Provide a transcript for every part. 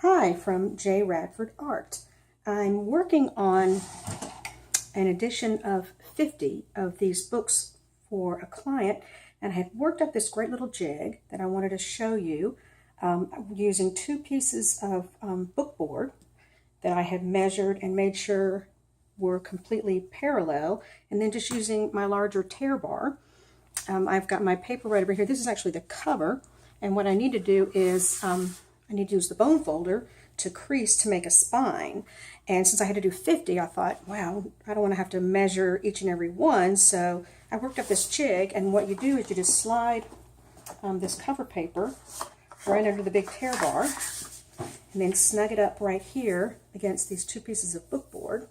Hi from J. Radford Art. I'm working on an edition of 50 of these books for a client, and I had worked up this great little jig that I wanted to show you using two pieces of book board that I had measured and made sure were completely parallel, and then just using my larger tear bar. I've got my paper right over here. This is actually the cover, and what I need to do is I need to use the bone folder to crease to make a spine. And since I had to do 50, I thought, wow, I don't want to have to measure each and every one. So I worked up this jig, and what you do is you just slide this cover paper right under the big tear bar, and then snug it up right here against these two pieces of book board.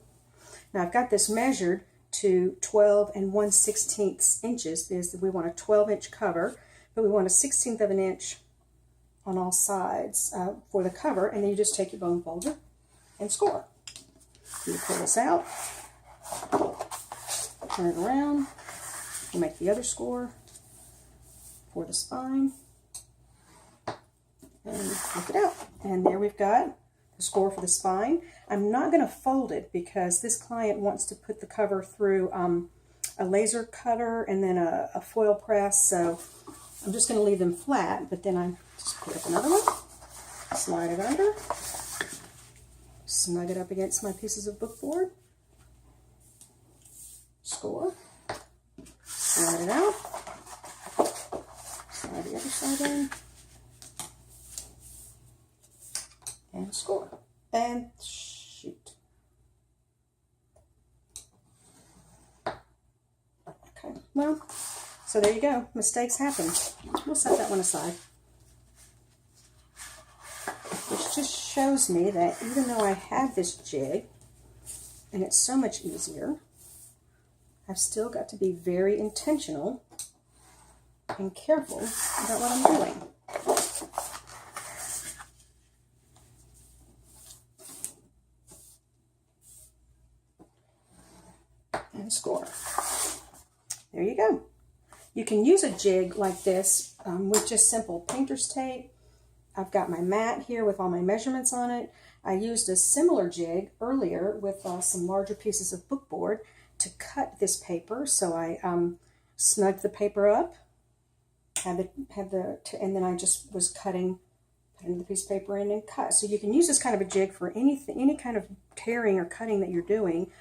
Now I've got this measured to 12 1/16 inches because we want a 12-inch cover, but we want a 1/16 of an inch on all sides for the cover, and then you just take your bone folder and score. You pull this out, turn it around, you make the other score for the spine, and flip it out. And there we've got the score for the spine. I'm not going to fold it because this client wants to put the cover through a laser cutter and then a foil press, so I'm just going to leave them flat, but then I just put up another one, slide it under, snug it up against my pieces of book board, score, slide it out, slide the other side in, and score, and shoot. Okay, well, so there you go. Mistakes happen. We'll set that one aside. Which just shows me that even though I have this jig, and it's so much easier, I've still got to be very intentional and careful about what I'm doing. And score. There you go. You can use a jig like this with just simple painter's tape. I've got my mat here with all my measurements on it. I used a similar jig earlier with some larger pieces of book board to cut this paper. So I snugged the paper up, and then I just was cutting, putting the piece of paper in and cut. So you can use this kind of a jig for anything, any kind of tearing or cutting that you're doing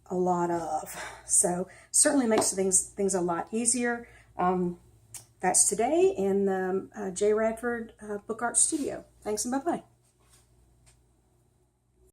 a lot of. So certainly makes things a lot easier. That's today in the J. Radford Book Art Studio. Thanks and bye-bye.